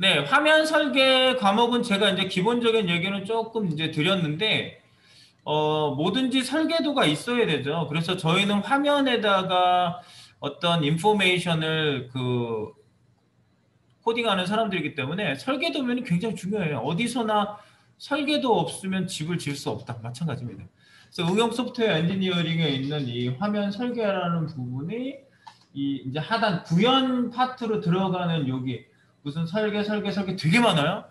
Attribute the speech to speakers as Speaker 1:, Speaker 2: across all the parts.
Speaker 1: 네, 화면 설계 과목은 제가 이제 기본적인 얘기는 조금 이제 드렸는데, 뭐든지 설계도가 있어야 되죠. 그래서 저희는 화면에다가 어떤 인포메이션을 코딩하는 사람들이기 때문에 설계도면이 굉장히 중요해요. 어디서나 설계도 없으면 집을 지을 수 없다. 마찬가지입니다. 그래서 응용 소프트웨어 엔지니어링에 있는 이 화면 설계라는 부분이 이 이제 하단 구현 파트로 들어가는 여기 무슨 설계 되게 많아요.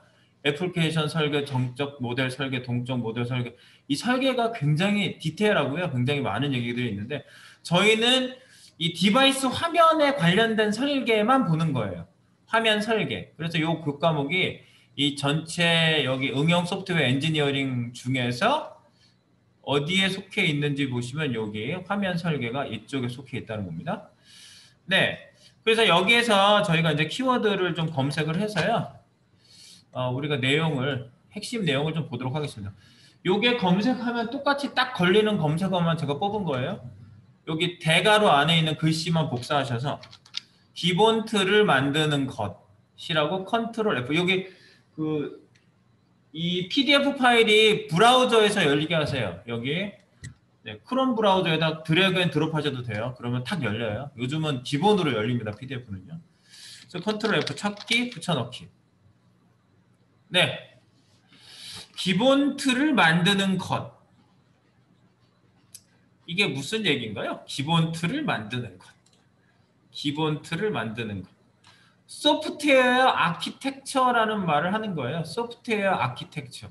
Speaker 1: 애플리케이션 설계, 정적 모델 설계, 동적 모델 설계. 이 설계가 굉장히 디테일하고요. 굉장히 많은 얘기들이 있는데 저희는 이 디바이스 화면에 관련된 설계만 보는 거예요. 화면 설계. 그래서 요 교과목이 이 전체 여기 응용 소프트웨어 엔지니어링 중에서 어디에 속해 있는지 보시면 여기 화면 설계가 이쪽에 속해 있다는 겁니다. 네. 그래서 여기에서 저희가 이제 키워드를 좀 검색을 해서요. 우리가 핵심 내용을 좀 보도록 하겠습니다. 요게 검색하면 똑같이 딱 걸리는 검색어만 제가 뽑은 거예요. 여기 대괄호 안에 있는 글씨만 복사하셔서 기본 틀을 만드는 것이라고 컨트롤 F. 여기 이 PDF 파일이 브라우저에서 열리게 하세요. 여기 네, 크롬 브라우저에다 드래그 앤 드롭 하셔도 돼요. 그러면 탁 열려요. 요즘은 기본으로 열립니다. PDF는요. 그래서 컨트롤 F 찾기, 붙여넣기. 네, 기본 틀을 만드는 것. 이게 무슨 얘기인가요? 기본 틀을 만드는 것. 기본 틀을 만드는 것. 소프트웨어 아키텍처라는 말을 하는 거예요. 소프트웨어 아키텍처.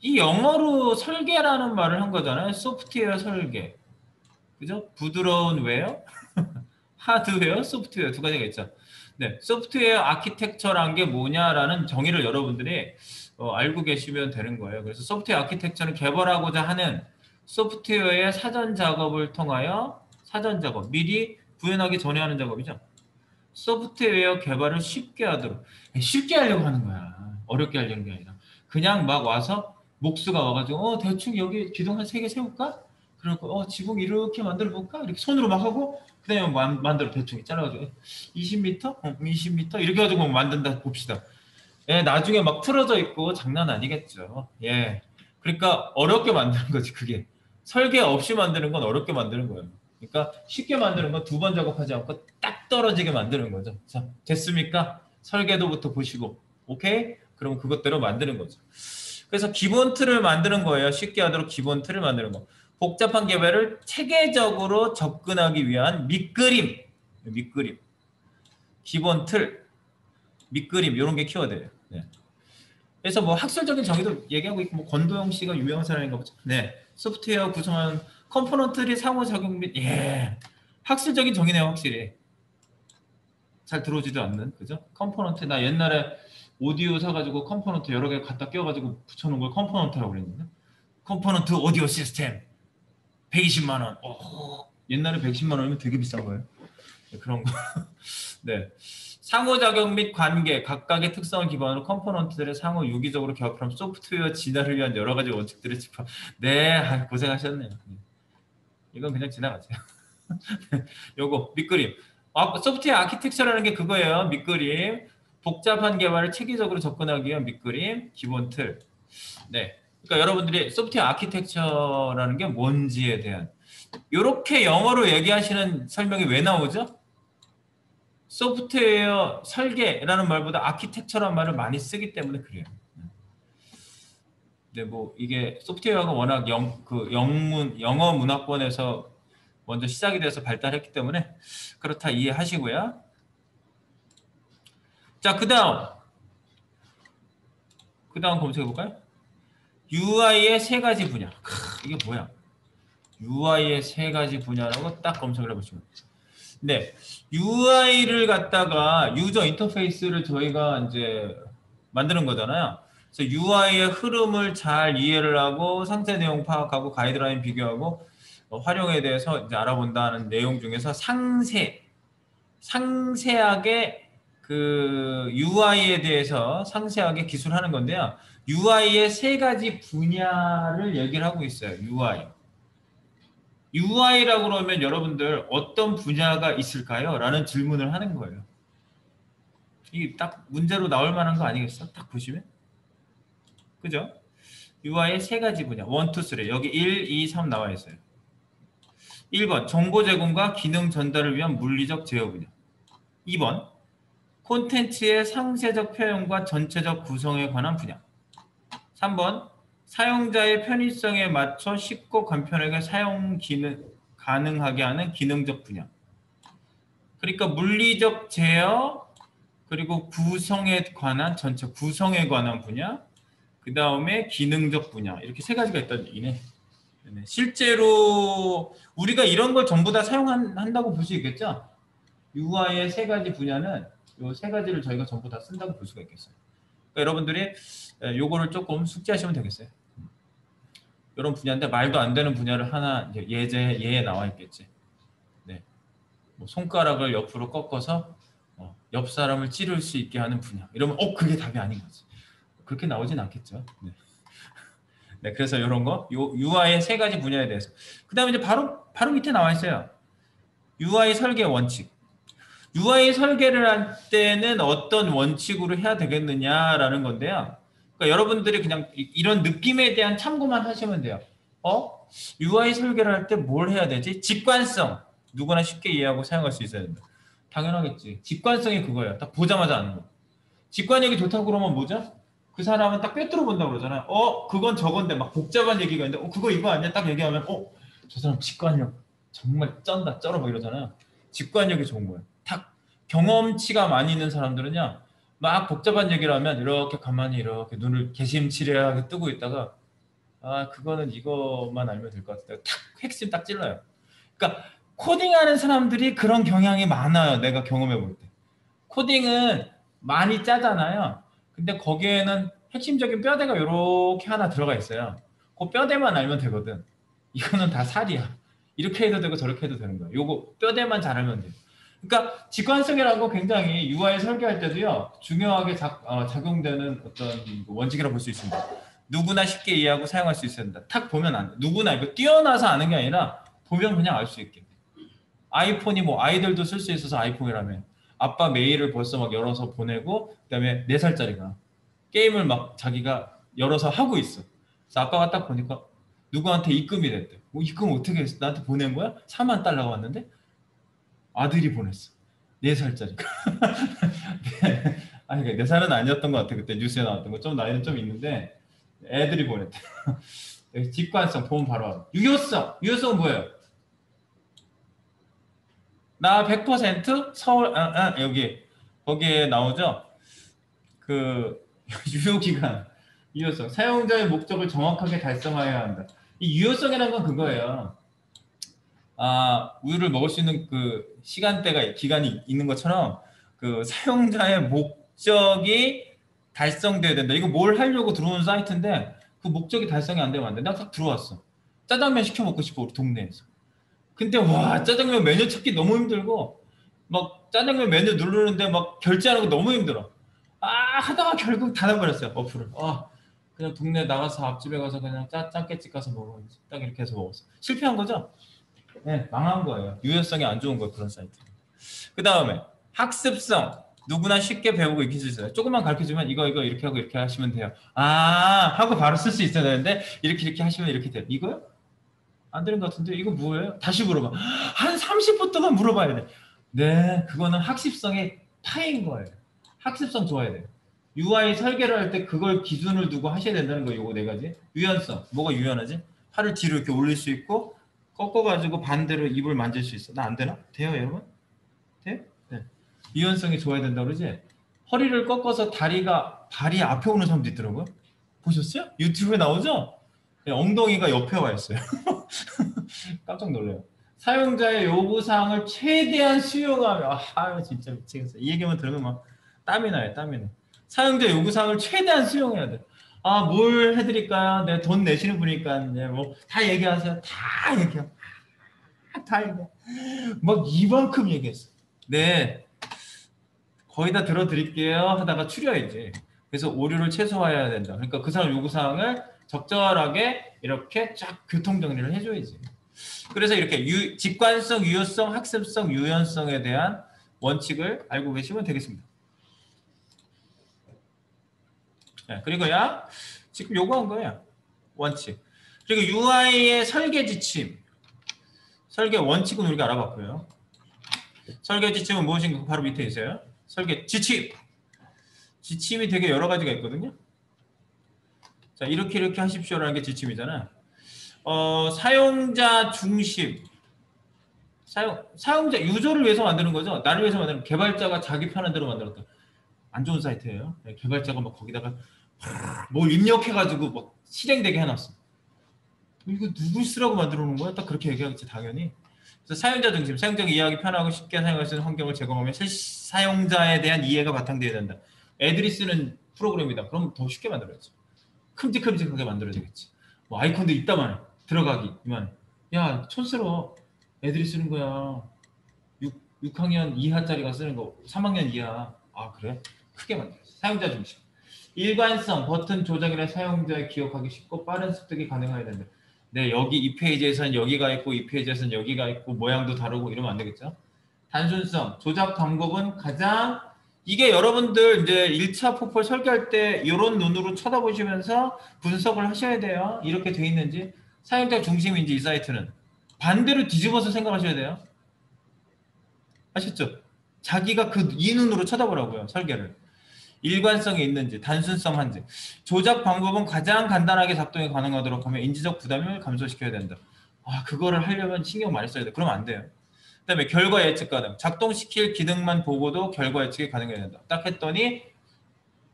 Speaker 1: 이 영어로 설계라는 말을 한 거잖아요. 소프트웨어 설계. 그죠? 부드러운 웨어, 하드웨어, 소프트웨어 두 가지가 있죠. 네, 소프트웨어 아키텍처란 게 뭐냐라는 정의를 여러분들이 알고 계시면 되는 거예요. 그래서 소프트웨어 아키텍처는 개발하고자 하는 소프트웨어의 사전 작업을 통하여 사전 작업, 미리 구현하기 전에 하는 작업이죠. 소프트웨어 개발을 쉽게 하도록 쉽게 하려고 하는 거야. 어렵게 하려는 게 아니라 그냥 막 와서 목수가 와가지고 대충 여기 기둥 한 3개 세울까? 그러고 지붕 이렇게 만들어 볼까? 이렇게 손으로 막 하고 그다음에 만들어 대충 잘라가지고 20m? 20m? 이렇게 가지고 만든다 봅시다. 예, 나중에 막 틀어져 있고 장난 아니겠죠. 예. 그러니까 어렵게 만드는 거지 그게. 설계 없이 만드는 건 어렵게 만드는 거예요. 그러니까 쉽게 만드는 건 2번 작업하지 않고 딱 떨어지게 만드는 거죠. 자, 됐습니까? 설계도부터 보시고. 오케이? 그럼 그것대로 만드는 거죠. 그래서 기본 틀을 만드는 거예요. 쉽게 하도록 기본 틀을 만드는 거. 복잡한 개발을 체계적으로 접근하기 위한 밑그림. 밑그림. 기본 틀. 밑그림. 이런 게 키워드예요. 네. 그래서 뭐 학술적인 정의도 얘기하고 있고 뭐 권도영 씨가 유명한 사람인가 보죠. 네. 소프트웨어 구성한 컴포넌트들이 상호작용 및 학술적인 정의네요. 확실히. 잘 들어오지도 않는 그죠? 컴포넌트 나 옛날에 오디오 사가지고 컴포넌트 여러 개 갖다 껴가지고 붙여놓은 걸 컴포넌트라고 그랬는데 컴포넌트 오디오 시스템 120만 원. 옛날에 110만 원이면 되게 비싼 거예요. 네, 그런 거. 네. 상호작용 및 관계, 각각의 특성을 기반으로 컴포넌트들의 상호 유기적으로 결합하는 소프트웨어 진화를 위한 여러 가지 원칙들을 짚어. 네, 고생하셨네요. 이건 그냥 지나가세요. 요거 밑그림. 소프트웨어 아키텍처라는 게 그거예요. 밑그림. 복잡한 개발을 체계적으로 접근하기 위한 밑그림, 기본 틀. 네. 그러니까 여러분들이 소프트웨어 아키텍처라는 게 뭔지에 대한 이렇게 영어로 얘기하시는 설명이 왜 나오죠? 소프트웨어 설계라는 말보다 아키텍처라는 말을 많이 쓰기 때문에 그래요. 네, 뭐 이게 소프트웨어가 워낙 영어 문화권에서 먼저 시작이 돼서 발달했기 때문에 그렇다 이해하시고요. 자, 그다음 검색해 볼까요? UI의 3가지 분야. 이게 뭐야? UI의 3가지 분야라고 딱 검색을 해보시면. 네, UI를 갖다가 유저 인터페이스를 저희가 이제 만드는 거잖아요. 그래서 UI의 흐름을 잘 이해를 하고 상세 내용 파악하고 가이드라인 비교하고 활용에 대해서 이제 알아본다는 내용 중에서 상세하게 그 UI에 대해서 상세하게 기술하는 건데요. UI의 3가지 분야를 얘기를 하고 있어요. UI라고 그러면 여러분들 어떤 분야가 있을까요? 라는 질문을 하는 거예요. 이게 딱 문제로 나올 만한 거 아니겠어? 딱 보시면. 그죠? UI의 세 가지 분야. 1, 2, 3. 여기 1, 2, 3 나와 있어요. 1번 정보 제공과 기능 전달을 위한 물리적 제어 분야. 2번 콘텐츠의 상세적 표현과 전체적 구성에 관한 분야. 3번 사용자의 편의성에 맞춰 쉽고 간편하게 사용 가능하게 하는 기능적 분야. 그러니까 물리적 제어 그리고 구성에 관한 전체 구성에 관한 분야. 그 다음에 기능적 분야. 이렇게 세 가지가 있다는 얘기네. 실제로 우리가 이런 걸 전부 다 사용한다고 볼 수 있겠죠? UI의 세 가지 분야는 이 세 가지를 저희가 전부 다 쓴다고 볼 수가 있겠어요. 그러니까 여러분들이 요거를 조금 숙지하시면 되겠어요. 이런 분야인데 말도 안 되는 분야를 하나 예에 나와 있겠지. 네. 뭐 손가락을 옆으로 꺾어서 옆 사람을 찌를 수 있게 하는 분야. 이러면 그게 답이 아닌 거지. 그렇게 나오진 않겠죠. 네. 네, 그래서 이런 거, UI의 세 가지 분야에 대해서. 그 다음에 이제 바로 밑에 나와 있어요. UI 설계 원칙. UI 설계를 할 때는 어떤 원칙으로 해야 되겠느냐라는 건데요. 그러니까 여러분들이 그냥 이런 느낌에 대한 참고만 하시면 돼요. UI 설계를 할 때 뭘 해야 되지? 직관성. 누구나 쉽게 이해하고 사용할 수 있어야 된다. 당연하겠지. 직관성이 그거예요. 딱 보자마자 아는 거. 직관력이 좋다고 그러면 뭐죠? 그 사람은 딱 꿰뚫어 본다고 그러잖아요. 그건 저건데 막 복잡한 얘기가 있는데 그거 이거 아니야? 딱 얘기하면 저 사람 직관력 정말 쩐다 쩔어 뭐 이러잖아요. 직관력이 좋은 거예요. 딱 경험치가 많이 있는 사람들은요. 막 복잡한 얘기를 하면 이렇게 가만히 이렇게 눈을 개심치레하게 뜨고 있다가 그거는 이것만 알면 될 것 같아요. 탁 핵심 딱 찔러요. 그러니까 코딩하는 사람들이 그런 경향이 많아요. 내가 경험해 볼 때. 코딩은 많이 짜잖아요. 근데 거기에는 핵심적인 뼈대가 이렇게 하나 들어가 있어요. 그 뼈대만 알면 되거든. 이거는 다 살이야. 이렇게 해도 되고 저렇게 해도 되는 거야. 요거 뼈대만 잘 알면 돼요. 그러니까 직관성이라는 거 굉장히 UI 설계할 때도요. 중요하게 작용되는 어떤 원칙이라고 볼 수 있습니다. 누구나 쉽게 이해하고 사용할 수 있어야 된다. 탁 보면 안 돼. 누구나 이거 뛰어나서 아는 게 아니라 보면 그냥 알 수 있게. 아이폰이 뭐 아이들도 쓸 수 있어서 아이폰이라면 아빠 메일을 벌써 막 열어서 보내고 그다음에 4살짜리가 게임을 막 자기가 열어서 하고 있어. 그래서 아빠가 딱 보니까 누구한테 입금이 됐대. 입금 어떻게 했어? 나한테 보낸 거야? 4만 달러가 왔는데 아들이 보냈어. 4살짜리가. 네. 아니 4살은 아니었던 것 같아. 그때 뉴스에 나왔던 거. 좀 나이는 좀 있는데 애들이 보냈대. 직관성 보면 바로 알아. 유효성은 뭐예요? 나 100% 서울 여기 거기에 나오죠. 그 유효기간, 유효성, 사용자의 목적을 정확하게 달성해야 한다. 이 유효성이라는 건 그거예요. 우유를 먹을 수 있는 그 시간대가 기간이 있는 것처럼 그 사용자의 목적이 달성돼야 된다. 이거 뭘 하려고 들어온 사이트인데 그 목적이 달성이 안 되면 안 돼. 나 딱 들어왔어. 짜장면 시켜 먹고 싶어 우리 동네에서. 근데 와 짜장면 메뉴 찾기 너무 힘들고 막 짜장면 메뉴 누르는데 막 결제하는 거 너무 힘들어. 하다가 결국 닫아버렸어요 어플을. 그냥 동네 나가서 앞집에 가서 그냥 짱깨집 가서 먹어야지. 딱 이렇게 해서 먹었어. 실패한 거죠? 네, 망한 거예요. 유효성이 안 좋은 거예요 그런 사이트. 그 다음에 학습성. 누구나 쉽게 배우고 익힐 수 있어요. 조금만 가르쳐주면 이거 이렇게 하고 이렇게 하시면 돼요. 하고 바로 쓸 수 있어야 되는데 이렇게 하시면 이렇게 돼요. 이거요? 안 되는 것 같은데 이거 뭐예요? 다시 물어봐. 한 30분 동안 물어봐야 돼. 네, 그거는 학습성의 파인 거예요. 학습성 좋아야 돼요. UI 설계를 할 때 그걸 기준을 두고 하셔야 된다는 거예요. 요거 네 가지. 유연성. 뭐가 유연하지? 팔을 뒤로 이렇게 올릴 수 있고 꺾어가지고 반대로 입을 만질 수 있어. 나 안 되나? 돼요, 여러분? 돼요? 네. 유연성이 좋아야 된다 그러지? 허리를 꺾어서 발이 앞에 오는 사람도 있더라고요. 보셨어요? 유튜브에 나오죠? 네, 엉덩이가 옆에 와 있어요. 깜짝 놀래요. 사용자의 요구사항을 최대한 수용하며 진짜 미치겠어. 이 얘기만 들으면 막 땀이 나요. 사용자 요구사항을 최대한 수용해야 돼. 뭘 해드릴까요? 네, 돈 내시는 분이니까 뭐 다 얘기하세요. 다 얘기해. 막 이만큼 얘기했어. 네, 거의 다 들어드릴게요 하다가 추려야지. 그래서 오류를 최소화해야 된다. 그러니까 그 사람 요구사항을 적절하게 이렇게 쫙 교통정리를 해줘야지. 그래서 이렇게 직관성, 유효성, 학습성, 유연성에 대한 원칙을 알고 계시면 되겠습니다. 그리고 지금 요거 한 거야. 원칙. 그리고 UI의 설계 지침. 설계 원칙은 우리가 알아봤고요. 설계 지침은 무엇인가 바로 밑에 있어요. 설계 지침. 지침이 되게 여러 가지가 있거든요. 자, 이렇게 하십시오라는 게 지침이잖아. 사용자 중심. 사용자, 유저를 위해서 만드는 거죠. 나를 위해서 만드는 개발자가 자기 편한 대로 만들었다. 안 좋은 사이트예요. 개발자가 막 거기다가 뭘 입력해가지고 막 실행되게 해놨어. 이거 누굴 쓰라고 만들어 놓은 거야? 딱 그렇게 얘기하겠지, 당연히. 그래서 사용자 중심, 사용자가 이해하기 편하고 쉽게 사용할 수 있는 환경을 제공하며 사용자에 대한 이해가 바탕되어야 된다. 애들이 쓰는 프로그램이다. 그럼 더 쉽게 만들어야지. 큼직큼직하게 만들어야 되겠지. 뭐 아이콘도 있다만 들어가기 이만. 야, 촌스러워. 애들이 쓰는 거야. 6학년 이하짜리가 쓰는 거 3학년 이하. 아, 그래? 크게 만들어야지. 사용자 중심. 일관성, 버튼 조작이나 사용자의 기억하기 쉽고 빠른 습득이 가능해야 된다. 네, 여기 이 페이지에서는 여기가 있고 이 페이지에서는 여기가 있고 모양도 다르고 이러면 안 되겠죠. 단순성, 조작 방법은 가장 이게 여러분들 이제 1차 포폴 설계할 때 이런 눈으로 쳐다보시면서 분석을 하셔야 돼요. 이렇게 돼 있는지 사용자 중심인지 이 사이트는 반대로 뒤집어서 생각하셔야 돼요. 아셨죠? 자기가 이 눈으로 쳐다보라고요. 설계를. 일관성이 있는지 단순성한지 조작 방법은 가장 간단하게 작동이 가능하도록 하며 인지적 부담을 감소시켜야 된다. 그거를 하려면 신경 많이 써야 돼. 그러면 안 돼요. 그 다음에 결과 예측 가능. 작동시킬 기능만 보고도 결과 예측이 가능해야 된다. 딱 했더니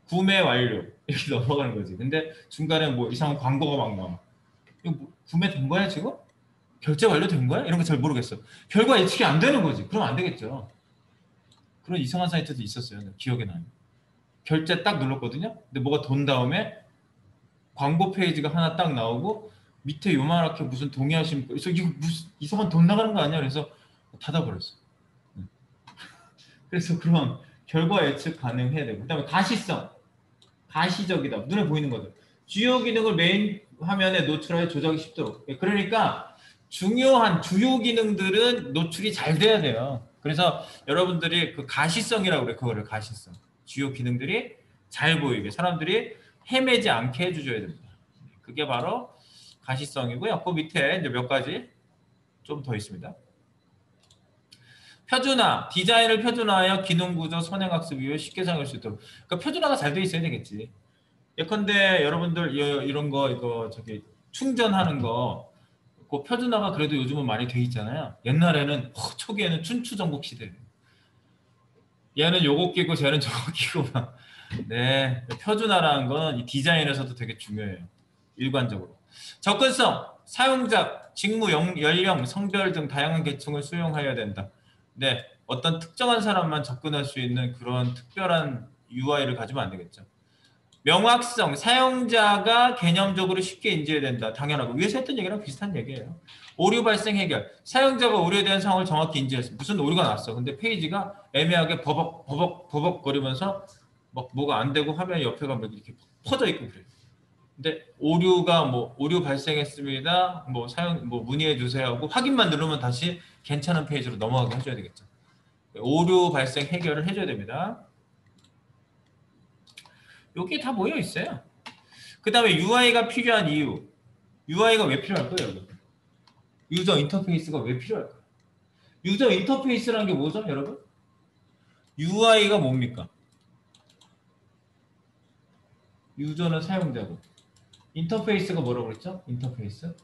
Speaker 1: 구매 완료 이렇게 넘어가는 거지. 근데 중간에 뭐 이상한 광고가 막 나와. 이거 뭐 구매된 거야 지금? 결제 완료된 거야? 이런 거 잘 모르겠어. 결과 예측이 안 되는 거지. 그럼 안 되겠죠. 그런 이상한 사이트도 있었어요. 기억에 나요. 결제 딱 눌렀거든요. 근데 뭐가 돈 다음에 광고 페이지가 하나 딱 나오고 밑에 요만하게 무슨 동의하시면 그래서 이거 무슨 이상한 돈 나가는 거 아니야? 그래서 닫아버렸어. 그래서 그런 결과 예측 가능해야 되고 그다음에 가시성, 가시적이다. 눈에 보이는 것들. 주요 기능을 메인 화면에 노출하여 조작이 쉽도록. 그러니까 중요한 주요 기능들은 노출이 잘 돼야 돼요. 그래서 여러분들이 그 가시성이라고 그래. 그거를 가시성. 주요 기능들이 잘 보이게 사람들이 헤매지 않게 해줘야 됩니다. 그게 바로 가시성이고요. 그 밑에 이제 몇 가지 좀 더 있습니다. 표준화, 디자인을 표준화하여 기능 구조, 선행학습 이후 쉽게 사용할 수 있도록. 그러니까 표준화가 잘 돼 있어야 되겠지. 예컨대 여러분들 이런 거 이거 저기 충전하는 거 그 표준화가 그래도 요즘은 많이 돼 있잖아요. 옛날에는 초기에는 춘추전국 시대. 얘는 요거 끼고 쟤는 저거 끼고 막. 네, 표준화라는 건 이 디자인에서도 되게 중요해요. 일관적으로. 접근성, 사용자, 직무, 연령, 성별 등 다양한 계층을 수용하여야 된다. 네, 어떤 특정한 사람만 접근할 수 있는 그런 특별한 UI를 가지면 안 되겠죠. 명확성, 사용자가 개념적으로 쉽게 인지해야 된다. 당연하고 위에서 했던 얘기랑 비슷한 얘기예요. 오류 발생 해결, 사용자가 오류에 대한 상황을 정확히 인지했어. 무슨 오류가 났어. 근데 페이지가 애매하게 버벅 거리면서 막 뭐가 안 되고 화면 옆에가 막 이렇게 퍼져 있고 그래요. 근데 오류가 뭐 오류 발생했습니다. 뭐 문의해 주세요 하고 확인만 누르면 다시 괜찮은 페이지로 넘어가게 해줘야 되겠죠. 오류 발생 해결을 해줘야 됩니다. 여기 다 모여 있어요. 그 다음에 UI가 필요한 이유. UI가 왜 필요할까요, 여러분? 유저 인터페이스가 왜 필요할까요? 유저 인터페이스라는 게 뭐죠, 여러분? UI가 뭡니까? 유저는 사용자고. 인터페이스가 뭐라고 그랬죠? 인터페이스?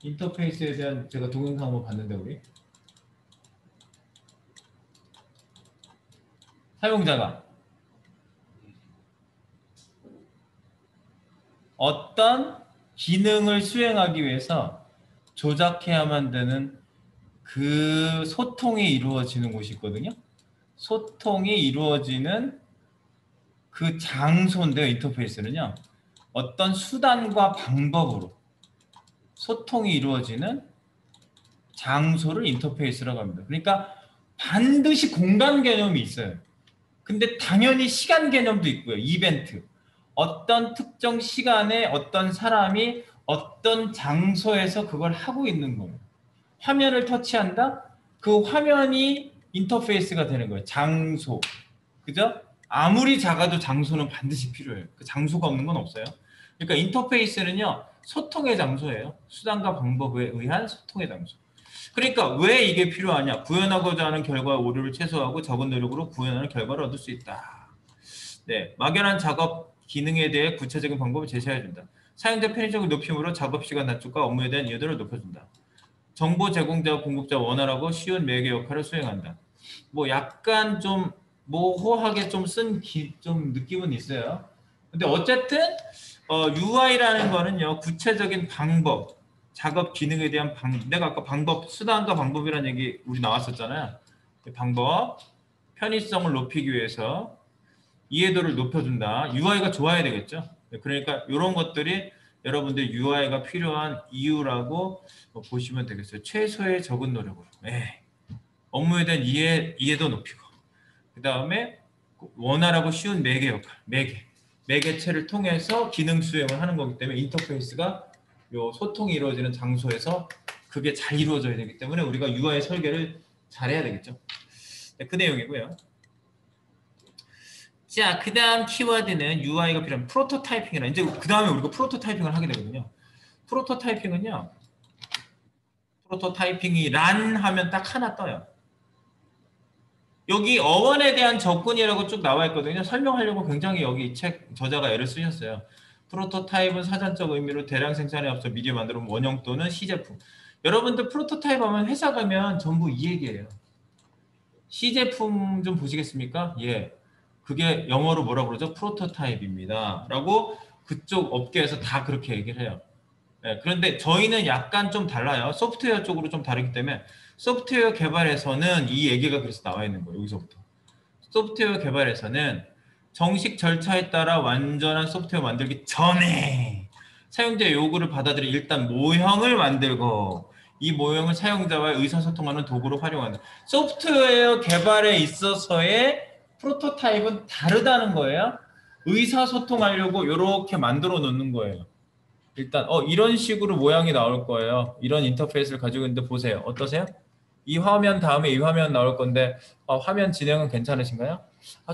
Speaker 1: 인터페이스에 대한 제가 동영상 한번 봤는데 우리 사용자가 어떤 기능을 수행하기 위해서 조작해야만 되는 그 소통이 이루어지는 곳이 있거든요. 소통이 이루어지는 그 장소인데요. 인터페이스는요. 어떤 수단과 방법으로 소통이 이루어지는 장소를 인터페이스라고 합니다. 그러니까 반드시 공간 개념이 있어요. 근데 당연히 시간 개념도 있고요. 이벤트. 어떤 특정 시간에 어떤 사람이 어떤 장소에서 그걸 하고 있는 거예요. 화면을 터치한다? 그 화면이 인터페이스가 되는 거예요. 장소. 그죠? 아무리 작아도 장소는 반드시 필요해요. 그 장소가 없는 건 없어요. 그러니까 인터페이스는요, 소통의 장소예요. 수단과 방법에 의한 소통의 장소. 그러니까 왜 이게 필요하냐? 구현하고자 하는 결과의 오류를 최소화하고 적은 노력으로 구현하는 결과를 얻을 수 있다. 네, 막연한 작업 기능에 대해 구체적인 방법을 제시해준다. 사용자 편의성을 높임으로 작업 시간 단축과 업무에 대한 이해도를 높여준다. 정보 제공자와 공급자 원활하고 쉬운 매개 역할을 수행한다. 뭐 약간 좀 모호하게 좀 쓴 좀 느낌은 있어요. 근데 어쨌든 UI라는 거는요, 구체적인 방법, 작업 기능에 대한 내가 아까 방법, 수단과 방법이라는 얘기 우리 나왔었잖아요. 방법, 편의성을 높이기 위해서 이해도를 높여준다. UI가 좋아야 되겠죠. 그러니까 이런 것들이 여러분들 UI가 필요한 이유라고 보시면 되겠어요. 최소의 적은 노력으로. 네. 업무에 대한 이해도 높이고, 그 다음에 원활하고 쉬운 매개 역할, 매개체를 통해서 기능 수행을 하는 거기 때문에 인터페이스가 요 소통이 이루어지는 장소에서 그게 잘 이루어져야 되기 때문에 우리가 UI 설계를 잘해야 되겠죠. 네, 그 내용이고요. 자, 그 다음 키워드는 UI가 필요한 프로토타이핑이라. 이제 그 다음에 우리가 프로토타이핑을 하게 되거든요. 프로토타이핑은요, 프로토타이핑이 란 하면 딱 하나 떠요. 여기 어원에 대한 접근이라고 쭉 나와 있거든요. 설명하려고 굉장히 여기 책 저자가 애를 쓰셨어요. 프로토타입은 사전적 의미로 대량 생산에 앞서 미리 만들어 원형 또는 시제품. 여러분들 프로토타입 하면 회사 가면 전부 이 얘기예요. 시제품 좀 보시겠습니까? 예. 그게 영어로 뭐라 그러죠? 프로토타입입니다. 라고 그쪽 업계에서 다 그렇게 얘기를 해요. 예, 그런데 저희는 약간 좀 달라요. 소프트웨어 쪽으로 좀 다르기 때문에 소프트웨어 개발에서는 이 얘기가 그래서 나와 있는 거예요. 여기서부터. 소프트웨어 개발에서는 정식 절차에 따라 완전한 소프트웨어 만들기 전에 사용자의 요구를 받아들여 일단 모형을 만들고 이 모형을 사용자와 의사소통하는 도구로 활용한다. 소프트웨어 개발에 있어서의 프로토타입은 다르다는 거예요. 의사소통하려고 이렇게 만들어 놓는 거예요. 일단 이런 식으로 모양이 나올 거예요. 이런 인터페이스를 가지고 있는데 보세요. 어떠세요? 이 화면 다음에 이 화면 나올 건데 화면 진행은 괜찮으신가요?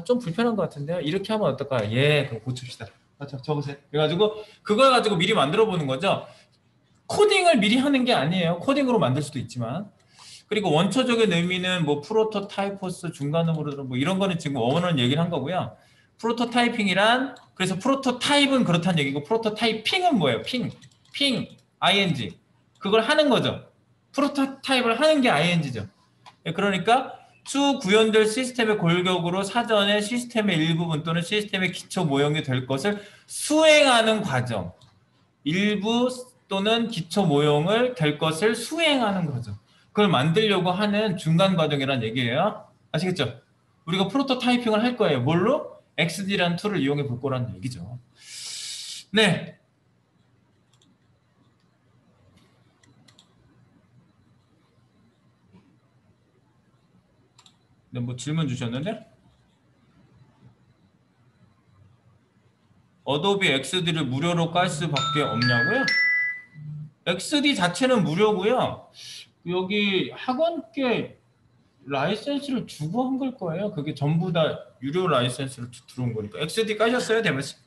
Speaker 1: 좀 불편한 것 같은데요. 이렇게 하면 어떨까요? 예, 그럼 고칩시다. 적으세요. 그래가지고 그걸 가지고 미리 만들어 보는 거죠. 코딩을 미리 하는 게 아니에요. 코딩으로 만들 수도 있지만. 그리고 원초적인 의미는 뭐 프로토타이포스 중간음으로 뭐 이런 거는 지금 원어는 얘기를 한 거고요. 프로토타이핑이란 그래서 프로토타입은 그렇다는 얘기고 프로토타이핑은 뭐예요? 핑, ing 그걸 하는 거죠. 프로토타입을 하는 게 ing죠. 그러니까 추후 구현될 시스템의 골격으로 사전에 시스템의 일부분 또는 시스템의 기초 모형이 될 것을 수행하는 과정. 일부 또는 기초 모형을 될 것을 수행하는 거죠. 그걸 만들려고 하는 중간 과정이란 얘기예요. 아시겠죠? 우리가 프로토타이핑을 할 거예요. 뭘로? XD라는 툴을 이용해 볼 거라는 얘기죠. 네. 네, 뭐 질문 주셨는데? 어도비 XD를 무료로 깔 수밖에 없냐고요? XD 자체는 무료고요. 여기 학원께 라이센스를 주고 한 걸 거예요. 그게 전부 다 유료 라이센스로 들어온 거니까. XD 까셨어요, 대면씨?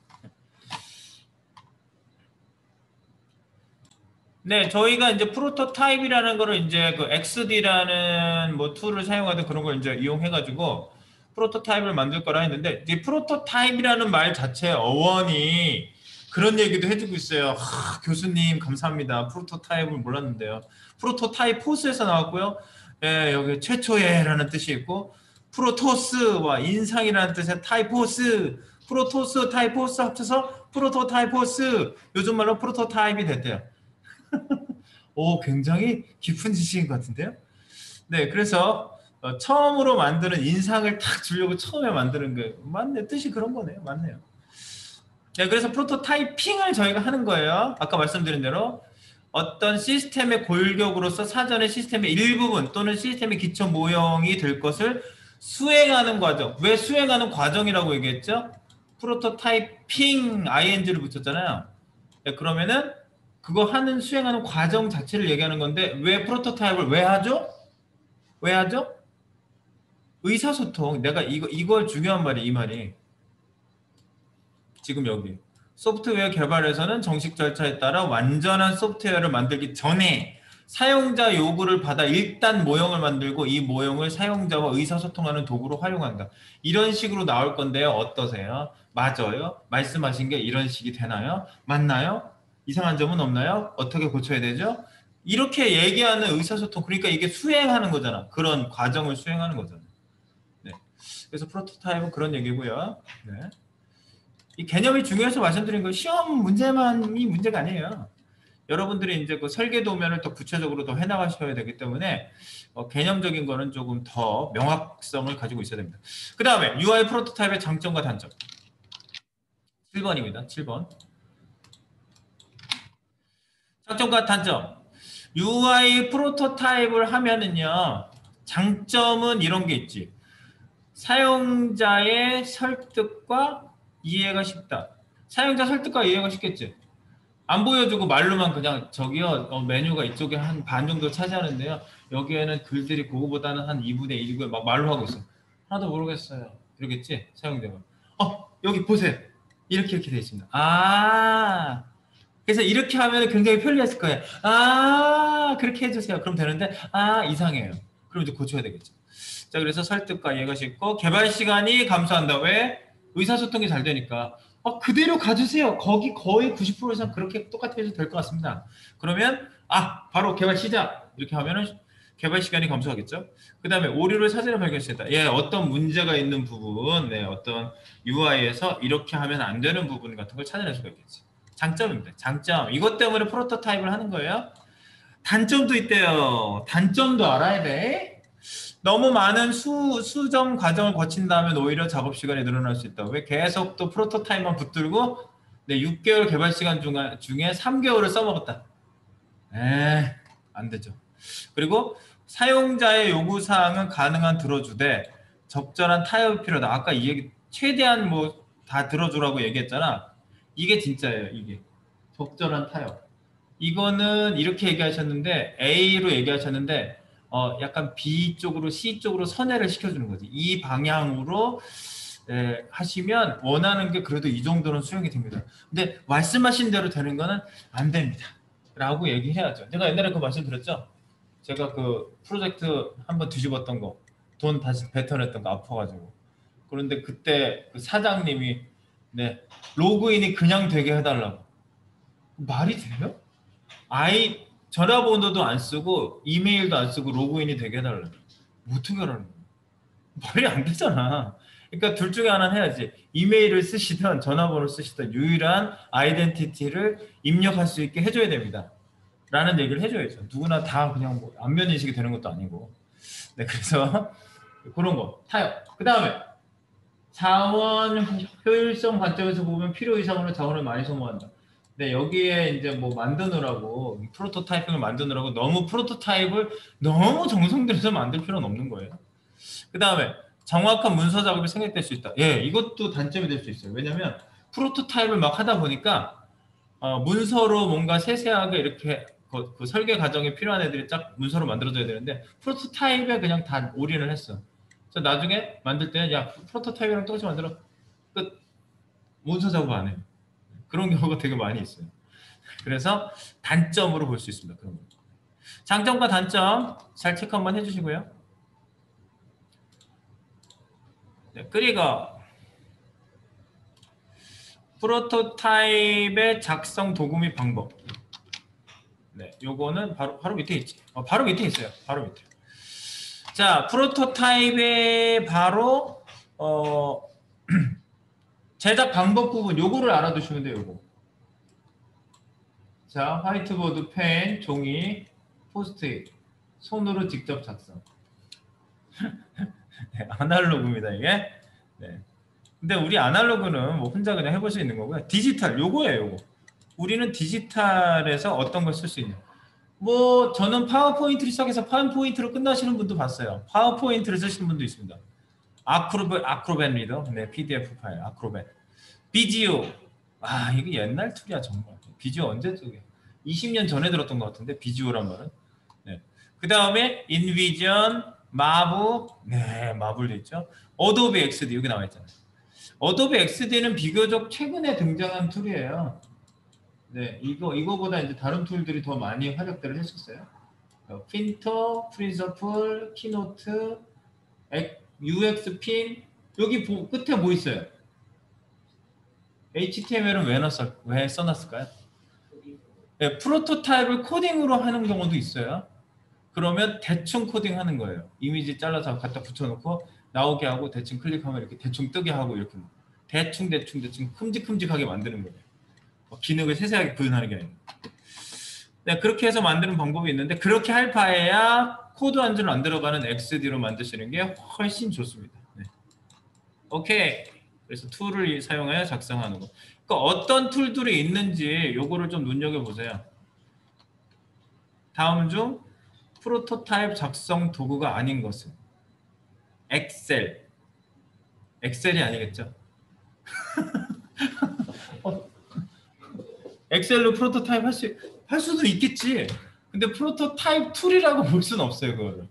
Speaker 1: 네, 저희가 이제 프로토타입이라는 거를 이제 그 XD라는 뭐 툴을 사용하든 그런 걸 이제 이용해가지고 프로토타입을 만들 거라 했는데, 이 프로토타입이라는 말 자체 어원이 그런 얘기도 해주고 있어요. 교수님 감사합니다. 프로토타입을 몰랐는데요. 프로토타입 포스에서 나왔고요. 예, 여기 최초의라는 뜻이 있고 프로토스와 인상이라는 뜻의 타이포스, 프로토스, 타이포스 합쳐서 프로토타이포스. 요즘 말로 프로토타입이 됐대요. 오, 굉장히 깊은 지식인 것 같은데요. 네, 그래서 처음으로 만드는 인상을 탁 주려고 처음에 만드는 거 맞네. 뜻이 그런 거네요. 맞네요. 네, 그래서 프로토타이핑을 저희가 하는 거예요. 아까 말씀드린 대로 어떤 시스템의 골격으로서 사전에 시스템의 일부분 또는 시스템의 기초 모형이 될 것을 수행하는 과정. 왜 수행하는 과정이라고 얘기했죠? 프로토타이핑 ing를 붙였잖아요. 네, 그러면은 그거 하는 수행하는 과정 자체를 얘기하는 건데 왜 프로토타입을 왜 하죠? 왜 하죠? 의사소통. 내가 이걸 중요한 말이 이 말이. 지금 여기 소프트웨어 개발에서는 정식 절차에 따라 완전한 소프트웨어를 만들기 전에 사용자 요구를 받아 일단 모형을 만들고 이 모형을 사용자와 의사소통하는 도구로 활용한다. 이런 식으로 나올 건데요. 어떠세요? 맞아요? 말씀하신 게 이런 식이 되나요? 맞나요? 이상한 점은 없나요? 어떻게 고쳐야 되죠? 이렇게 얘기하는 의사소통, 그러니까 이게 수행하는 거잖아. 그런 과정을 수행하는 거잖아. 네. 그래서 프로토타입은 그런 얘기고요. 네. 이 개념이 중요해서 말씀드린 거 시험 문제만이 문제가 아니에요. 여러분들이 이제 그 설계 도면을 더 구체적으로 더 해나가셔야 되기 때문에 개념적인 거는 조금 더 명확성을 가지고 있어야 됩니다. 그 다음에 UI 프로토타입의 장점과 단점. 7번입니다. 7번. 장점과 단점. UI 프로토타입을 하면은요. 장점은 이런 게 있지. 사용자의 설득과 이해가 쉽다. 사용자 설득과 이해가 쉽겠지. 안 보여주고 말로만 그냥 저기요 메뉴가 이쪽에 한 반 정도 차지하는데요. 여기에는 글들이 그거보다는 한 2분의 1이고요. 막 말로 하고 있어. 하나도 모르겠어요. 이러겠지 사용자가. 여기 보세요. 이렇게 돼 있습니다. 그래서 이렇게 하면 굉장히 편리했을 거예요. 그렇게 해주세요. 그럼 되는데 이상해요. 그럼 이제 고쳐야 되겠죠. 자, 그래서 설득과 이해가 쉽고 개발 시간이 감소한다. 왜? 의사소통이 잘 되니까. 그대로 가주세요. 거기 거의 90% 이상 그렇게 똑같이 해도 될 것 같습니다. 그러면 바로 개발 시작. 이렇게 하면은 개발 시간이 감소하겠죠. 그 다음에 오류를 사전에 발견했다. 어떤 문제가 있는 부분, 어떤 UI에서 이렇게 하면 안 되는 부분 같은 걸 찾아낼 수가 있겠지. 장점입니다. 장점. 이것 때문에 프로토타입을 하는 거예요. 단점도 있대요. 단점도 알아야 돼. 너무 많은 수정 과정을 거친다면 오히려 작업 시간이 늘어날 수 있다. 왜 계속 또 프로토타입만 붙들고 6개월 개발 시간 중에 3개월을 써먹었다. 안 되죠. 그리고 사용자의 요구사항은 가능한 들어주되 적절한 타협이 필요하다. 아까 이 얘기 최대한 뭐 다 들어주라고 얘기했잖아. 이게 진짜예요. 이게 적절한 타협. 이거는 이렇게 얘기하셨는데 A로 얘기하셨는데 약간 B 쪽으로 C 쪽으로 선회를 시켜주는 거지. 이 방향으로 하시면 원하는 게 그래도 이 정도는 수용이 됩니다. 근데 말씀하신 대로 되는 거는 안 됩니다. 라고 얘기해야죠. 제가 옛날에 그 말씀드렸죠. 제가 그 프로젝트 한번 뒤집었던 거, 돈 다시 뱉어냈던 거 아파가지고. 그런데 그때 그 사장님이 로그인이 그냥 되게 해달라고. 말이 돼요? 전화번호도 안 쓰고 이메일도 안 쓰고 로그인이 되게 해달라고. 어떻게 하라는 거야? 말이 안 되잖아. 그러니까 둘 중에 하나는 해야지. 이메일을 쓰시든 전화번호를 쓰시든 유일한 아이덴티티를 입력할 수 있게 해줘야 됩니다. 라는 얘기를 해줘야죠. 누구나 다 그냥 뭐 안면 인식이 되는 것도 아니고. 그래서 그런 거 타협. 그 다음에 자원 효율성 관점에서 보면 필요 이상으로 자원을 많이 소모한다. 여기에 이제 뭐 만드느라고 프로토타이핑을 만드느라고 너무 프로토타입을 너무 정성 들여서 만들 필요는 없는 거예요. 그 다음에 정확한 문서 작업이 생략될 수 있다. 이것도 단점이 될 수 있어요. 왜냐하면 프로토타입을 막 하다 보니까 문서로 뭔가 세세하게 이렇게 그 설계 과정에 필요한 애들이 딱 문서로 만들어져야 되는데 프로토타입에 그냥 다 올인을 했어. 그래서 나중에 만들 때는 프로토타입이랑 똑같이 만들어. 끝. 문서 작업 안 해요. 그런 경우가 되게 많이 있어요. 그래서 단점으로 볼 수 있습니다. 그런 거. 장점과 단점 잘 체크 한번 해주시고요. 그리고 프로토타입의 작성 도구 및 방법. 요거는 바로 밑에 있지. 바로 밑에 있어요. 바로 밑에. 자, 프로토타입의 바로 제작 방법 부분 요거를 알아두시면 돼요. 요거. 자, 화이트보드, 펜, 종이, 포스트잇. 손으로 직접 작성. 아날로그입니다, 이게. 근데 우리 아날로그는 뭐 혼자 그냥 해볼 수 있는 거고요. 디지털, 요거예요, 요거. 우리는 디지털에서 어떤 걸 쓸 수 있냐. 뭐 저는 파워포인트를 시작해서 파워포인트로 끝나시는 분도 봤어요. 파워포인트를 쓰시는 분도 있습니다. 아크로벳 리더, PDF 파일, 아크로벳. 비지오, 이게 옛날 툴이야 정말. 비지오 언제 쪽에 20년 전에 들었던 것 같은데 비지오란 말은. 그 다음에 인비전, 마브, 마블도 있죠. 어도비 XD 여기 나와 있잖아요. 어도비 XD는 비교적 최근에 등장한 툴이에요. 네, 이거보다 이제 다른 툴들이 더 많이 활약들을 했었어요. 핀터, 프린서플, 키노트, UX 핀. 여기 끝에 뭐 있어요? HTML은 왜 써놨을까요? 네, 프로토타입을 코딩으로 하는 경우도 있어요. 그러면 대충 코딩하는 거예요. 이미지 잘라서 갖다 붙여놓고 나오게 하고 대충 클릭하면 이렇게 대충 뜨게 하고 이렇게 대충 큼직큼직하게 만드는 거예요. 기능을 세세하게 구현하는 게 아니고. 네, 그렇게 해서 만드는 방법이 있는데 그렇게 할 바에야 코드 한 줄 안 들어가는 XD로 만드시는 게 훨씬 좋습니다. 네. 오케이. 그래서 툴을 사용하여 작성하는 거. 그러니까 어떤 툴들이 있는지 요거를 좀 눈여겨보세요. 다음 중 프로토타입 작성 도구가 아닌 것은 엑셀. 엑셀이 아니겠죠? 엑셀로 프로토타입 할 수도 있겠지. 근데 프로토타입 툴이라고 볼 수는 없어요, 그거를.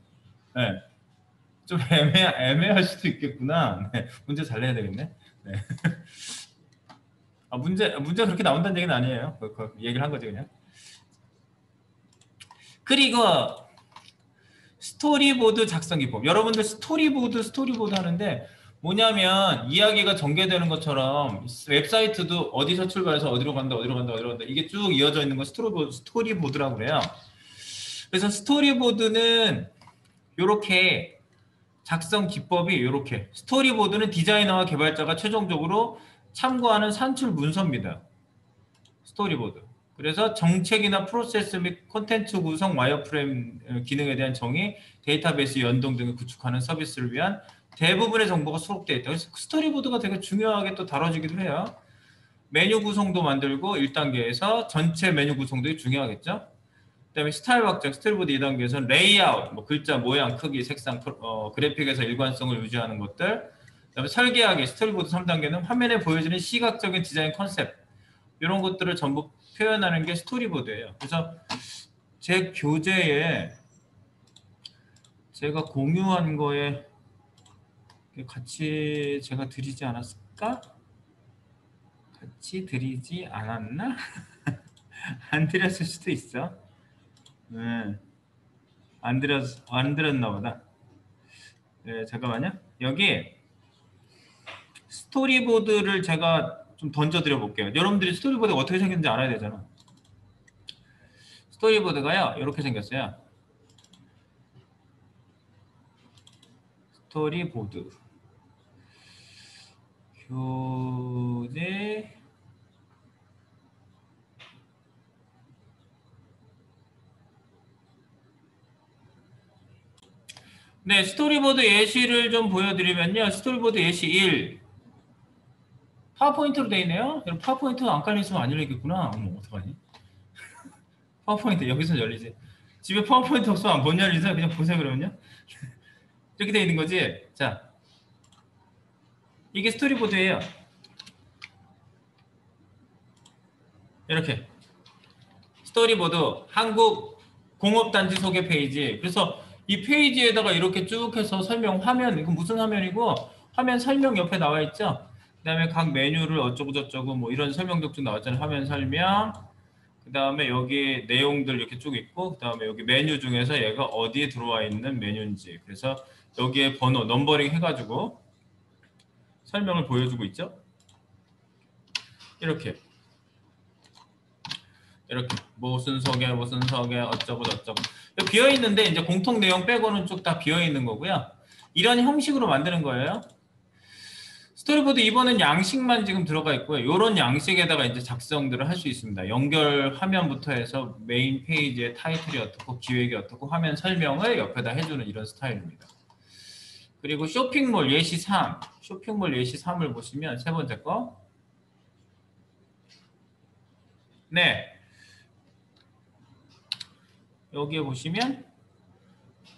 Speaker 1: 네. 좀 애매할 수도 있겠구나. 네. 문제 잘 내야 되겠네. 네. 문제 그렇게 나온다는 얘기는 아니에요. 그 얘기를 한 거지 그냥. 그리고 스토리보드 작성 기법. 여러분들 스토리보드 하는데 뭐냐면 이야기가 전개되는 것처럼 웹사이트도 어디서 출발해서 어디로 간다 이게 쭉 이어져 있는 거 스토리보드라고 그래요. 그래서 스토리보드는 이렇게 작성 기법이 이렇게 스토리보드는 디자이너와 개발자가 최종적으로 참고하는 산출 문서입니다. 스토리보드. 그래서 정책이나 프로세스 및 콘텐츠 구성, 와이어프레임 기능에 대한 정의, 데이터베이스 연동 등을 구축하는 서비스를 위한 대부분의 정보가 수록되어 있다. 그래서 스토리보드가 되게 중요하게 또 다뤄지기도 해요. 메뉴 구성도 만들고 1단계에서 전체 메뉴 구성도 중요하겠죠. 그다음에 스타일 확장, 스토리보드 2단계에서는 레이아웃, 뭐 글자, 모양, 크기, 색상, 그래픽에서 일관성을 유지하는 것들. 그다음에 설계하기, 스토리보드 3단계는 화면에 보여지는 시각적인 디자인 컨셉 이런 것들을 전부 표현하는 게 스토리보드예요. 그래서 제 교재에 제가 공유한 거에 같이 제가 드리지 않았을까? 같이 드리지 않았나? 안 드렸을 수도 있어. 네. 안 드렸나 보다. 네, 잠깐만요. 여기 스토리보드를 제가 좀 던져드려 볼게요. 여러분들이 스토리보드가 어떻게 생겼는지 알아야 되잖아. 스토리보드가요, 이렇게 생겼어요. 스토리보드. 교재. 네, 스토리보드 예시를 좀 보여드리면요. 스토리보드 예시 1. 파워포인트로 되어 있네요. 여러분 파워포인트 안 깔려있으면 안 열리겠구나. 어머, 어떡하니? 파워포인트 여기서 열리지. 집에 파워포인트 없으면 못 열리죠? 그냥 보세요 그러면요. 이렇게 되어 있는 거지. 자, 이게 스토리보드예요. 이렇게 스토리보드 한국 공업단지 소개 페이지. 그래서 이 페이지에다가 이렇게 쭉 해서 설명 화면, 이건 무슨 화면이고 화면 설명 옆에 나와 있죠. 그 다음에 각 메뉴를 어쩌고 저쩌고 뭐 이런 설명도 쭉 나왔잖아요. 화면 설명. 그 다음에 여기 내용들 이렇게 쭉 있고, 그 다음에 여기 메뉴 중에서 얘가 어디에 들어와 있는 메뉴인지. 그래서 여기에 번호, 넘버링 해가지고 설명을 보여주고 있죠. 이렇게 무슨 소개 어쩌고 저쩌고 비어 있는데 이제 공통 내용 빼고는 쭉 다 비어 있는 거고요. 이런 형식으로 만드는 거예요. 스토리보드 2번은 양식만 지금 들어가 있고요. 이런 양식에다가 이제 작성들을 할 수 있습니다. 연결 화면부터 해서 메인 페이지의 타이틀이 어떻고 기획이 어떻고 화면 설명을 옆에다 해주는 이런 스타일입니다. 그리고 쇼핑몰 예시 3. 쇼핑몰 예시 3을 보시면 세 번째 거. 네. 여기에 보시면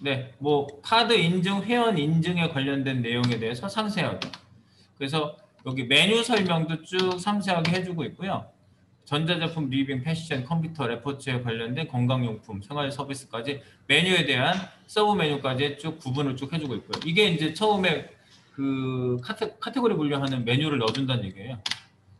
Speaker 1: 네, 뭐 카드 인증, 회원 인증에 관련된 내용에 대해서 상세하게. 그래서 여기 메뉴 설명도 쭉 상세하게 해주고 있고요. 전자제품, 리빙, 패션, 컴퓨터, 레포츠에 관련된 건강용품, 생활 서비스까지 메뉴에 대한 서브 메뉴까지 쭉 구분을 쭉 해주고 있고요. 이게 이제 처음에 그 카테고리 분류하는 메뉴를 넣어준다는 얘기예요.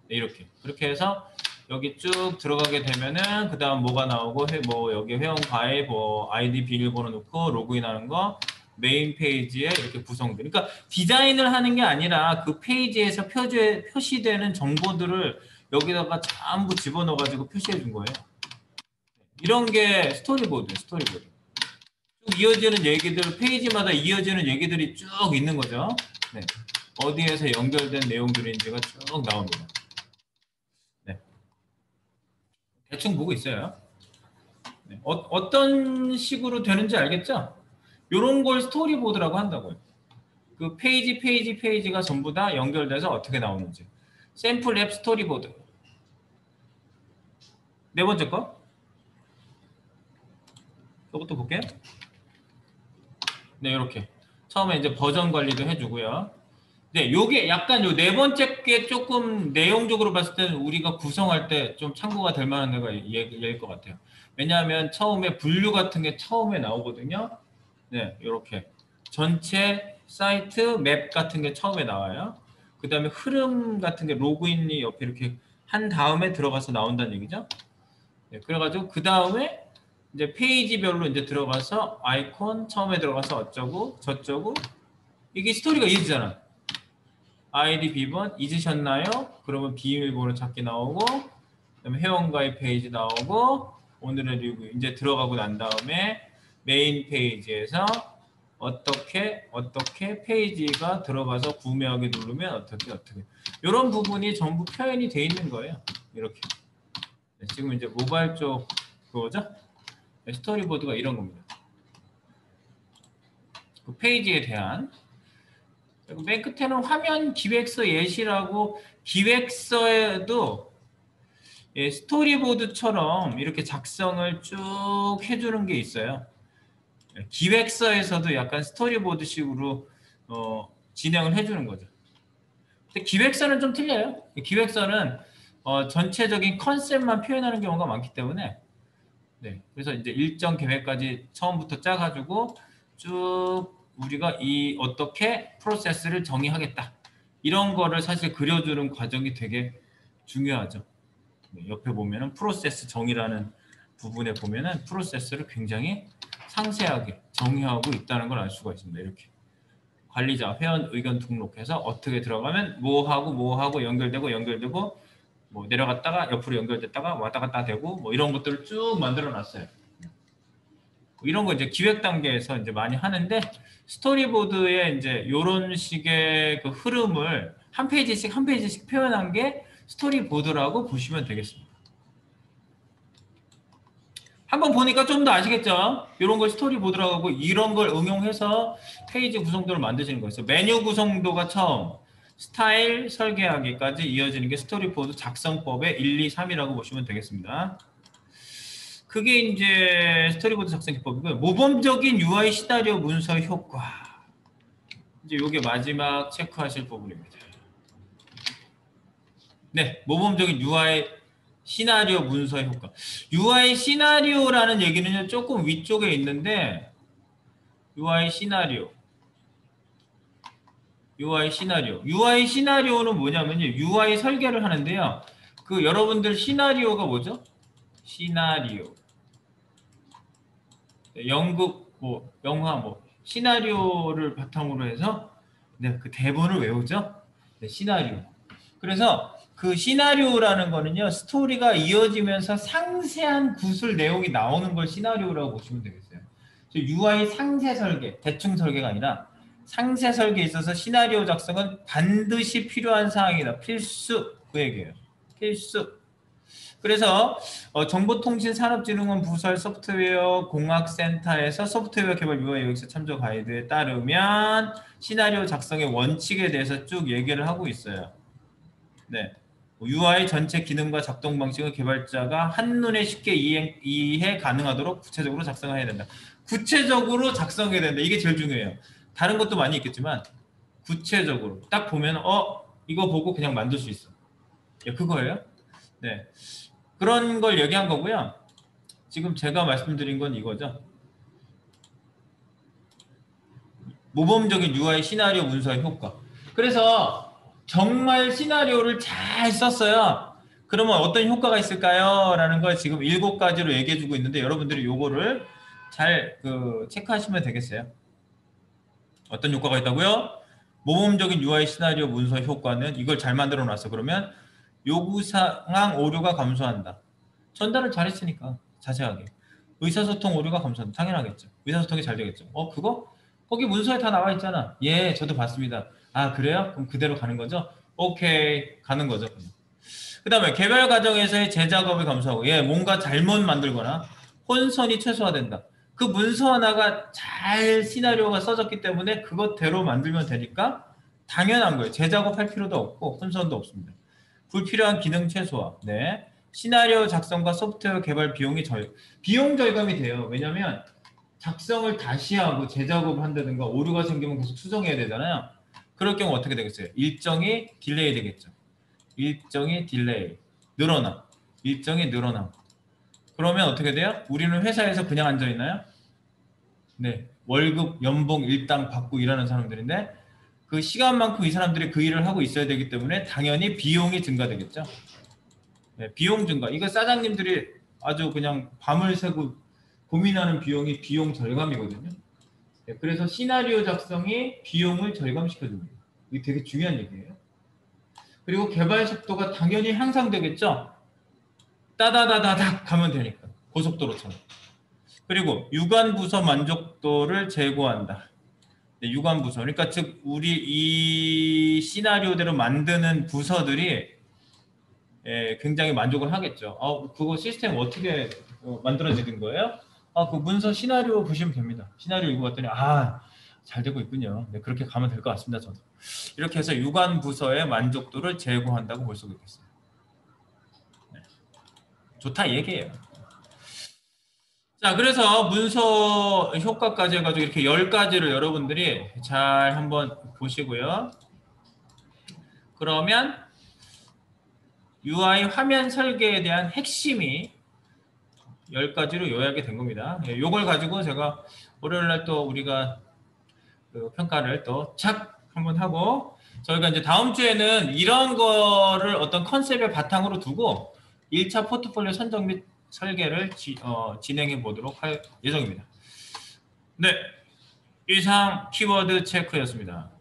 Speaker 1: 네, 이렇게 그렇게 해서 여기 쭉 들어가게 되면은 그 다음 뭐가 나오고 뭐 여기 회원 가입 뭐 아이디 비밀번호 넣고 로그인하는 거 메인 페이지에 이렇게 구성돼. 그러니까 디자인을 하는 게 아니라 그 페이지에서 표시되는 정보들을 여기다가 전부 집어넣어 가지고 표시해 준 거예요. 이런 게 스토리보드예요. 스토리보드. 쭉 이어지는 얘기들, 페이지마다 이어지는 얘기들이 쭉 있는 거죠. 네. 어디에서 연결된 내용들인지가 쭉 나옵니다. 네. 대충 보고 있어요. 네. 어떤 식으로 되는지 알겠죠? 이런 걸 스토리보드라고 한다고요. 그 페이지가 전부 다 연결돼서 어떻게 나오는지. 샘플 앱 스토리보드. 네 번째 거. 이것도 볼게요. 네, 이렇게. 처음에 이제 버전 관리도 해주고요. 네, 요게 약간 요 네 번째 게 조금 내용적으로 봤을 때는 우리가 구성할 때 좀 참고가 될 만한 데가 얘일 것 같아요. 왜냐하면 처음에 분류 같은 게 처음에 나오거든요. 네, 이렇게. 전체 사이트 맵 같은 게 처음에 나와요. 그 다음에 흐름 같은 게 로그인이 옆에 이렇게 한 다음에 들어가서 나온다는 얘기죠. 네, 그래가지고 그 다음에 이제 페이지별로 이제 들어가서 아이콘 처음에 들어가서 어쩌고 저쩌고 이게 스토리가 이어지잖아. 아이디 비번 잊으셨나요? 그러면 비밀번호 찾기 나오고 그다음에 회원가입 페이지 나오고 오늘의 리뷰 이제 들어가고 난 다음에 메인 페이지에서 어떻게 페이지가 들어가서 구매하기 누르면 어떻게 이런 부분이 전부 표현이 돼 있는 거예요. 이렇게. 네, 지금 이제 모바일 쪽 그거죠? 네, 스토리보드가 이런 겁니다. 그 페이지에 대한 그리고 맨 끝에는 화면 기획서 예시라고 기획서에도 예, 스토리보드처럼 이렇게 작성을 쭉 해주는 게 있어요. 기획서에서도 약간 스토리보드식으로 진행을 해주는 거죠. 근데 기획서는 좀 틀려요. 기획서는 전체적인 컨셉만 표현하는 경우가 많기 때문에 네, 그래서 이제 일정 계획까지 처음부터 짜가지고 쭉 우리가 이 어떻게 프로세스를 정의하겠다 이런 거를 사실 그려주는 과정이 되게 중요하죠. 네, 옆에 보면은 프로세스 정의라는 부분에 보면은 프로세스를 굉장히 상세하게 정의하고 있다는 걸 알 수가 있습니다. 이렇게 관리자 회원 의견 등록해서 어떻게 들어가면 뭐 하고 연결되고 뭐 내려갔다가 옆으로 연결됐다가 왔다 갔다 되고 뭐 이런 것들을 쭉 만들어 놨어요. 이런 거 이제 기획 단계에서 이제 많이 하는데 스토리보드에 이제 이런 식의 그 흐름을 한 페이지씩 표현한 게 스토리보드라고 보시면 되겠습니다. 한번 보니까 좀 더 아시겠죠? 이런 걸 스토리보드라고 하고 이런 걸 응용해서 페이지 구성도를 만드시는 거였어요. 메뉴 구성도가 처음, 스타일 설계하기까지 이어지는 게 스토리보드 작성법의 1, 2, 3이라고 보시면 되겠습니다. 그게 이제 스토리보드 작성 기법이고요. 모범적인 UI 시나리오 문서 효과. 이제 이게 마지막 체크하실 부분입니다. 네, 모범적인 UI 시나리오 문서 효과. UI 시나리오라는 얘기는 조금 위쪽에 있는데 UI 시나리오는 뭐냐면요. UI 설계를 하는데요. 그 여러분들 시나리오가 뭐죠? 시나리오. 연극 뭐 영화 뭐 시나리오를 바탕으로 해서 네, 그 대본을 외우죠. 네, 시나리오. 그래서 그 시나리오라는 거는요. 스토리가 이어지면서 상세한 구술 내용이 나오는 걸 시나리오라고 보시면 되겠어요. UI 상세 설계, 대충 설계가 아니라 상세 설계에 있어서 시나리오 작성은 반드시 필요한 사항이다. 필수 그 얘기예요. 필수. 그래서 정보통신산업진흥원 부설 소프트웨어 공학센터에서 소프트웨어 개발 UI UX 참조 가이드에 따르면 시나리오 작성의 원칙에 대해서 쭉 얘기를 하고 있어요. 네. UI 전체 기능과 작동 방식을 개발자가 한눈에 쉽게 이해 가능하도록 구체적으로 작성해야 된다. 구체적으로 작성해야 된다. 이게 제일 중요해요. 다른 것도 많이 있겠지만 구체적으로 딱 보면 이거 보고 그냥 만들 수 있어. 예, 그거예요. 네. 그런 걸 얘기한 거고요. 지금 제가 말씀드린 건 이거죠. 모범적인 UI 시나리오 문서의 효과. 그래서 정말 시나리오를 잘 썼어요. 그러면 어떤 효과가 있을까요? 라는 걸 지금 7가지로 얘기해 주고 있는데 여러분들이 요거를 잘 체크하시면 되겠어요. 어떤 효과가 있다고요? 모범적인 UI 시나리오 문서 효과는 이걸 잘 만들어 놨어. 그러면 요구사항 오류가 감소한다. 전달을 잘했으니까 자세하게. 의사소통 오류가 감소한다. 당연하겠죠. 의사소통이 잘 되겠죠. 그거? 거기 문서에 다 나와 있잖아. 예, 저도 봤습니다. 아, 그래요? 그럼 그대로 가는 거죠? 오케이, 가는 거죠. 그 다음에 개발 과정에서의 재작업을 감소하고, 예, 뭔가 잘못 만들거나 혼선이 최소화된다. 그 문서 하나가 잘 시나리오가 써졌기 때문에 그것대로 만들면 되니까 당연한 거예요. 재작업할 필요도 없고 혼선도 없습니다. 불필요한 기능 최소화. 네. 시나리오 작성과 소프트웨어 개발 비용 절감이 돼요. 왜냐하면 작성을 다시 하고 재작업을 한다든가 오류가 생기면 계속 수정해야 되잖아요. 그럴 경우 어떻게 되겠어요? 일정이 딜레이 되겠죠. 일정이 딜레이, 늘어나. 일정이 늘어나. 그러면 어떻게 돼요? 우리는 회사에서 그냥 앉아 있나요? 네. 월급, 연봉, 일당 받고 일하는 사람들인데 그 시간만큼 이 사람들이 그 일을 하고 있어야 되기 때문에 당연히 비용이 증가되겠죠. 네, 비용 증가. 이거 사장님들이 아주 그냥 밤을 새고 고민하는 비용이 비용 절감이거든요. 네, 그래서 시나리오 작성이 비용을 절감시켜줍니다. 이게 되게 중요한 얘기예요. 그리고 개발 속도가 당연히 향상되겠죠. 따다다다닥 가면 되니까 고속도로처럼. 그리고 유관 부서 만족도를 제고한다. 네, 유관 부서. 그러니까 즉 우리 이 시나리오대로 만드는 부서들이 굉장히 만족을 하겠죠. 그거 시스템 어떻게 만들어지는 거예요? 그 문서 시나리오 보시면 됩니다. 시나리오 읽어봤더니 잘 되고 있군요. 네, 그렇게 가면 될 것 같습니다. 저도. 이렇게 해서 유관 부서의 만족도를 제고한다고 볼 수가 있겠어요. 네. 좋다 얘기예요. 자, 그래서 문서 효과까지 해가지고 이렇게 10가지를 여러분들이 잘 한번 보시고요. 그러면 UI 화면 설계에 대한 핵심이 10가지로 요약이 된 겁니다. 이걸 가지고 제가 월요일날 또 우리가 그 평가를 또 착 한번 하고 저희가 이제 다음 주에는 이런 거를 어떤 컨셉의 바탕으로 두고 1차 포트폴리오 선정 및 설계를 진행해 보도록 할 예정입니다. 네, 이상 키워드 체크였습니다.